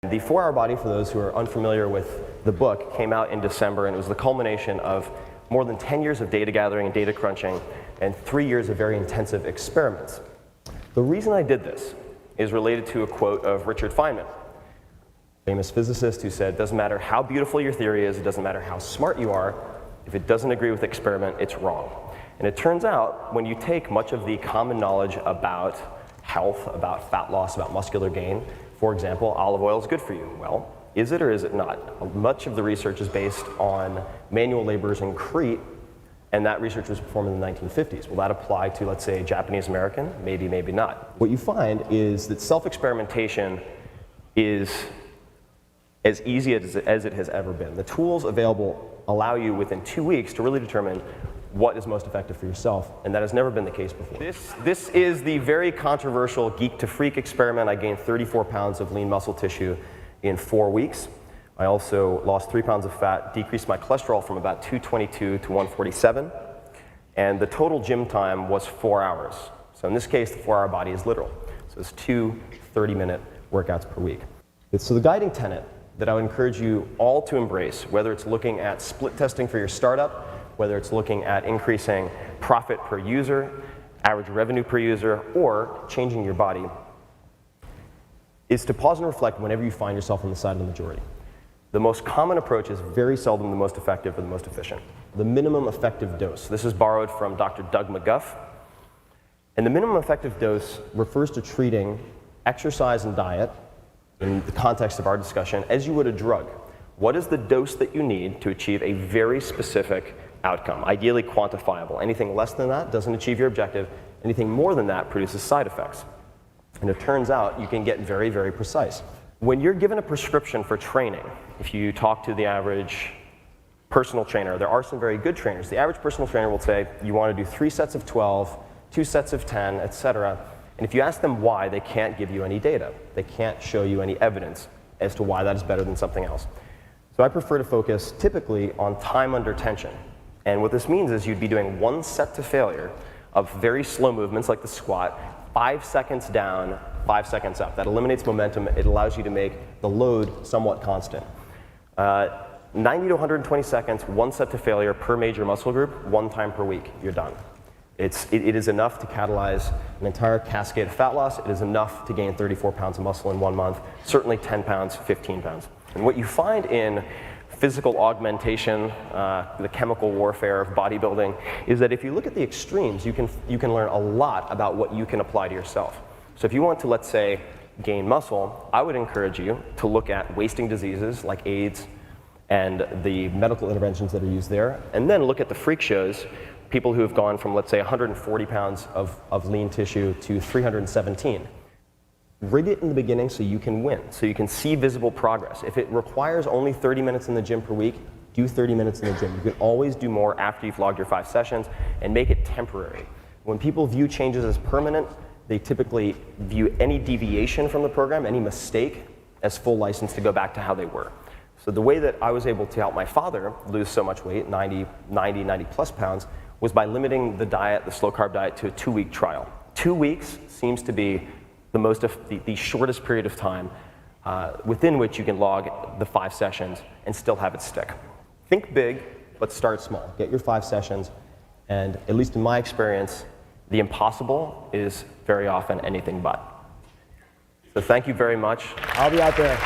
The 4-Hour Body, for those who are unfamiliar with the book, came out in December, and it was the culmination of more than 10 years of data gathering and data crunching and 3 years of very intensive experiments. The reason I did this is related to a quote of Richard Feynman, famous physicist, who said, "It doesn't matter how beautiful your theory is, it doesn't matter how smart you are, if it doesn't agree with the experiment, it's wrong." And it turns out, when you take much of the common knowledge about health, about fat loss, about muscular gain, for example, olive oil is good for you. Well, is it or is it not? Much of the research is based on manual laborers in Crete, and that research was performed in the 1950s. Will that apply to, let's say, a Japanese American? Maybe, maybe not. What you find is that self-experimentation is as easy as it has ever been. The tools available allow you within 2 weeks to really determine what is most effective for yourself, and that has never been the case before. This is the very controversial Geek to Freak experiment. I gained 34 pounds of lean muscle tissue in 4 weeks. I also lost 3 pounds of fat, decreased my cholesterol from about 222 to 147, and the total gym time was 4 hours. So in this case, the 4-Hour Body is literal. So it's 2 30-minute workouts per week. So the guiding tenet that I would encourage you all to embrace, whether it's looking at split testing for your startup, whether it's looking at increasing profit per user, average revenue per user, or changing your body, is to pause and reflect whenever you find yourself on the side of the majority. The most common approach is very seldom the most effective or the most efficient. The minimum effective dose. This is borrowed from Dr. Doug McGuff. And the minimum effective dose refers to treating exercise and diet, in the context of our discussion, as you would a drug. What is the dose that you need to achieve a very specific outcome, ideally quantifiable? Anything less than that doesn't achieve your objective. Anything more than that produces side effects. And it turns out you can get very, very precise. When you're given a prescription for training, if you talk to the average personal trainer, there are some very good trainers. The average personal trainer will say, you want to do 3 sets of 12, 2 sets of 10, etc. And if you ask them why, they can't give you any data. They can't show you any evidence as to why that is better than something else. So I prefer to focus typically on time under tension. And what this means is you'd be doing 1 set to failure of very slow movements like the squat, 5 seconds down, 5 seconds up. That eliminates momentum. It allows you to make the load somewhat constant. 90 to 120 seconds, 1 set to failure per major muscle group, 1 time per week. You're done. It is enough to catalyze an entire cascade of fat loss. It is enough to gain 34 pounds of muscle in 1 month, certainly 10 pounds, 15 pounds. And what you find in physical augmentation, the chemical warfare of bodybuilding, is that if you look at the extremes, you can learn a lot about what you can apply to yourself. So if you want to, let's say, gain muscle, I would encourage you to look at wasting diseases like AIDS and the medical interventions that are used there, and then look at the freak shows, people who have gone from, let's say, 140 pounds of lean tissue to 317. Rig it in the beginning so you can win, so you can see visible progress. If it requires only 30 minutes in the gym per week, do 30 minutes in the gym. You can always do more after you've logged your 5 sessions, and make it temporary. When people view changes as permanent, they typically view any deviation from the program, any mistake, as full license to go back to how they were. So the way that I was able to help my father lose so much weight, 90 plus pounds, was by limiting the diet, the slow carb diet, to a 2-week trial. 2 weeks seems to be the shortest period of time within which you can log the 5 sessions and still have it stick. Think big, but start small. Get your 5 sessions, and at least in my experience, the impossible is very often anything but. So thank you very much. I'll be out there.